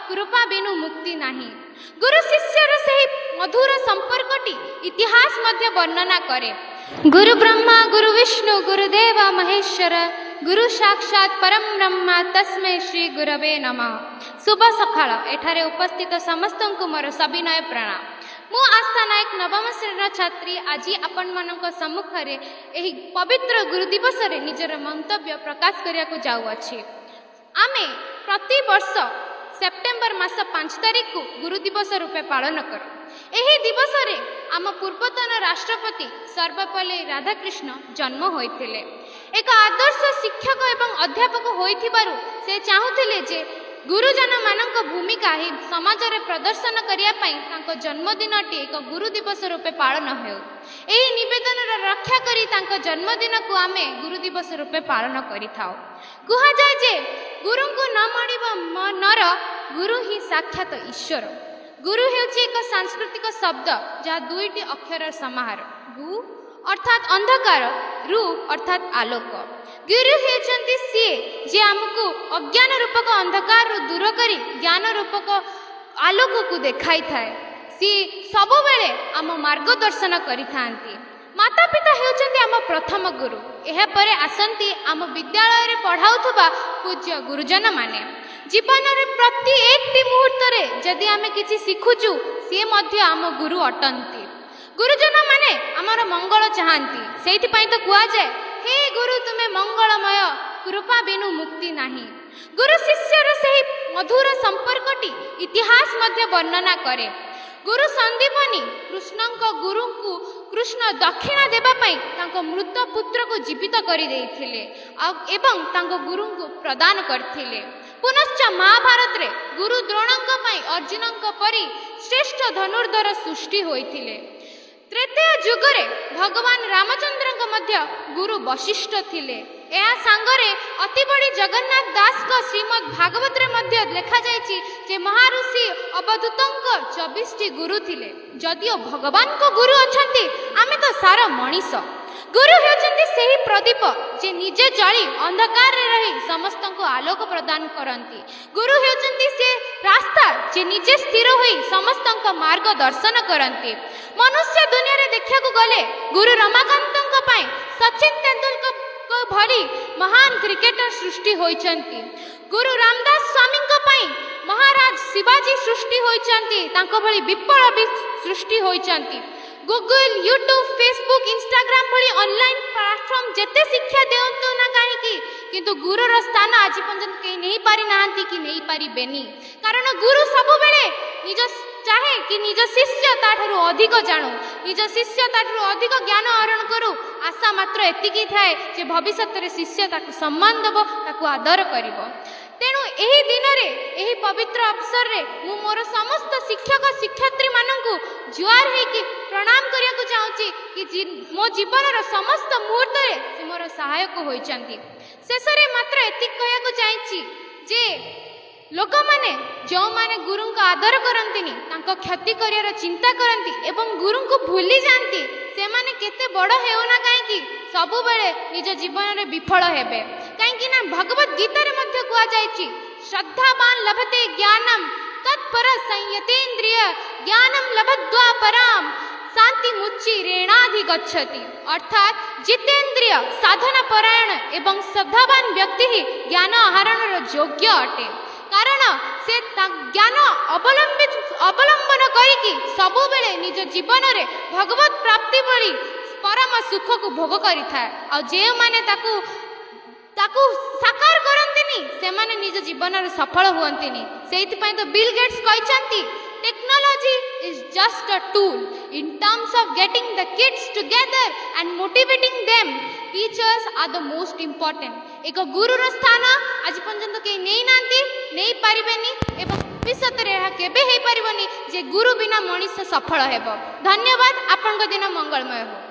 कृपा बिनु मुक्ति नाही। गुरु शिष्यर से मधुर संपर्कटी इतिहास मध्य वर्णना करे। गुरु ब्रह्मा गुरु विष्णु गुरुदेव महेश्वर गुरु साक्षात परम ब्रह्मा तस्मै श्री गुरवे नमः। शुभ सकाळ। एठारे उपस्थित समस्त को मोर सविनय प्रणाम। मु आस्था नायक नवम श्रेणी छात्री आज आपण मानक सम्मुख रे एही पवित्र गुरु दिवस रे निजर मंतव्य प्रकाश करिया को जाउ अछि। आमे प्रति वर्ष सेप्टेम्बर मास 5 तारिख को गुरु दिवस रूपे पालन करूँ। एही दिवस रे आम पूर्वतन राष्ट्रपति सर्वपल्ली राधाकृष्ण जन्म होइथिले। एक आदर्श शिक्षक एवं अध्यापक होइथिबारु से चाहुथिले जे गुरुजन मानक भूमिका ही समाज रे प्रदर्शन करिया पई तांको जन्मदिनटी एक गुरु दिवस रूपे पालन हेउ। एही निवेदन रक्षा करी तांको जन्मदिन को आमे गुरु दिवस रूपे पालन करिथाउ। कुहा जाय जे गुरु को न मानिबा नर गुरु ही साक्षात ईश्वर। गुरु हेउछि एक सांस्कृतिक शब्द जहा दुईटी अक्षर समाहार। गु अर्थात अंधकार, रु अर्थात आलोक। गुरु हेउछन्ति सिए जे हमकु अज्ञान रूपक अंधकार रु दूर करी ज्ञान रूपक आलोक को देखाई थाए। सी सब बेले आम मार्गदर्शन करिथांती। माता पिता हेउछन्ति आम प्रथम गुरु। एहा परे आसंती आम विद्यालय रे पढ़ाउथबा पूज्य गुरुजन माने। जीवन रे प्रति एकटी मुहूर्त रे जदि आमे किछि सिखुचु से मध्य आम गुरु अटंती। गुरुजन माने आमर मंगल चाहंती। सेति पई तो कुआ जाय, हे गुरु तुमे मंगलमय, कृपा बिनु मुक्ति नाही। गुरु शिष्यर से मधुर संपर्कटी इतिहास मध्य वर्णना करे। गुरु संदीपनी कृष्णଙ୍କ गुरु को कृष्ण दक्षिणा देबा पई तांको मृत पुत्र को जीवित करि देइथिले एवं तांको गुरु को प्रदान करथिले। पुनश्च महाभारत रे गुरु द्रोणଙ୍କ पई अर्जुनଙ୍କ परि श्रेष्ठ धनुर्धर सृष्टि होइथिले। त्रेतय युग रे भगवान रामचंद्रଙ୍କ मध्य गुरु वशिष्ठ थिले। एहा सांगरे अति बड़ी जगन्नाथ दास को श्रीमद् भागवत रे मध्य लिखा जायछि जे महाऋषि अवधूतଙ୍କ 24 टी गुरु थिले। जदियो भगवान को गुरु अछंती आमे तो सारा मनीष। गुरु हेउछन्ति सेही प्रदीप जे निजे जळी अंधकार रे रही समस्त को आलोक प्रदान करंती। गुरु हेउछन्ति से रास्ता जे निजे स्थिर होई समस्त को मार्ग दर्शन करंती। मनुष्य दुनिया रे देखिया को गले गुरु रमाकांतଙ୍କ पई सचिन तेंदुलकर भरी महान क्रिकेटर सृष्टि होइछन्ति। गुरु रामदास स्वामीଙ୍କ पई महाराज शिवाजी सृष्टि होइछन्ति। तांको भली विप्लव भी सृष्टि होइछन्ति। गूगल, यूट्यूब, फेसबुक, इंस्टाग्राम भली ऑनलाइन प्लेटफॉर्म जेते शिक्षा देउतो ना काहे की किंतु गुरुर स्थान आज पर्यंत के नहीं पारि नाहंती कि नहीं पारि बेनी। कारण गुरु सब बेले निज चाहे कि निज शिष्य ताठरू अधिक जाणु, निज शिष्य ताठरू अधिक ज्ञान आहरण करू। आशा मात्र एतिकी थाए जे भविष्य रे शिष्य ताकू सम्मान देबो, ताकू आदर करिवो। तेणु एही दिन रे एही पवित्र अवसर रे मु मोर समस्त शिक्षक शिक्षयित्री माननकु जुआर हे कि प्रणाम करिया को चाहूची कि मो जीवन रो समस्त मुहूर्त रे से मोर सहायक होइचंती। शेष रे मात्र एतिक कहया को चाहची जे लोक माने जो माने गुरु को आदर करंतिनी तांको क्षति करियार चिंता करंती एवं गुरु को भूली जानती से माने केते बड़ हेउना काहे कि सब बेले निज जीवन रे विफल हेबे। काहे कि ना भगवत गीता रे मध्य कुआ जायछि श्रद्धावान लभते ज्ञानम तत्पर संयतेन्द्रिय ज्ञानम लभद्वा पराम शांति मुच्ची रेणाधि गच्छति। अर्थात जितेन्द्रिय साधना परायण एवं श्रद्धावान व्यक्ति ही ज्ञान आहरण योग्य अटे। कारण से ज्ञान अवलंबन करिकी सबु बेले निज जीवन रे भगवत प्राप्ति भली परम सुख को भोग करि थाए। आ जे माने ताकू साकार करंतिनी से माने निज जीवन रे सफल हुअंतिनी। सेति पई तो बिल गेट्स कहचंती technology is just a tool in terms of getting the kids together and motivating them. Teachers are the most important. एक गुरु रो स्थान आज पर्यंत के नहीं नांती नहीं पारिबेनी एवं भविष्य रे केबे हे पारिबनी जे गुरु बिना मनुष्य सफल हेबो। धन्यवाद। आपन दिन मंगलमय हो।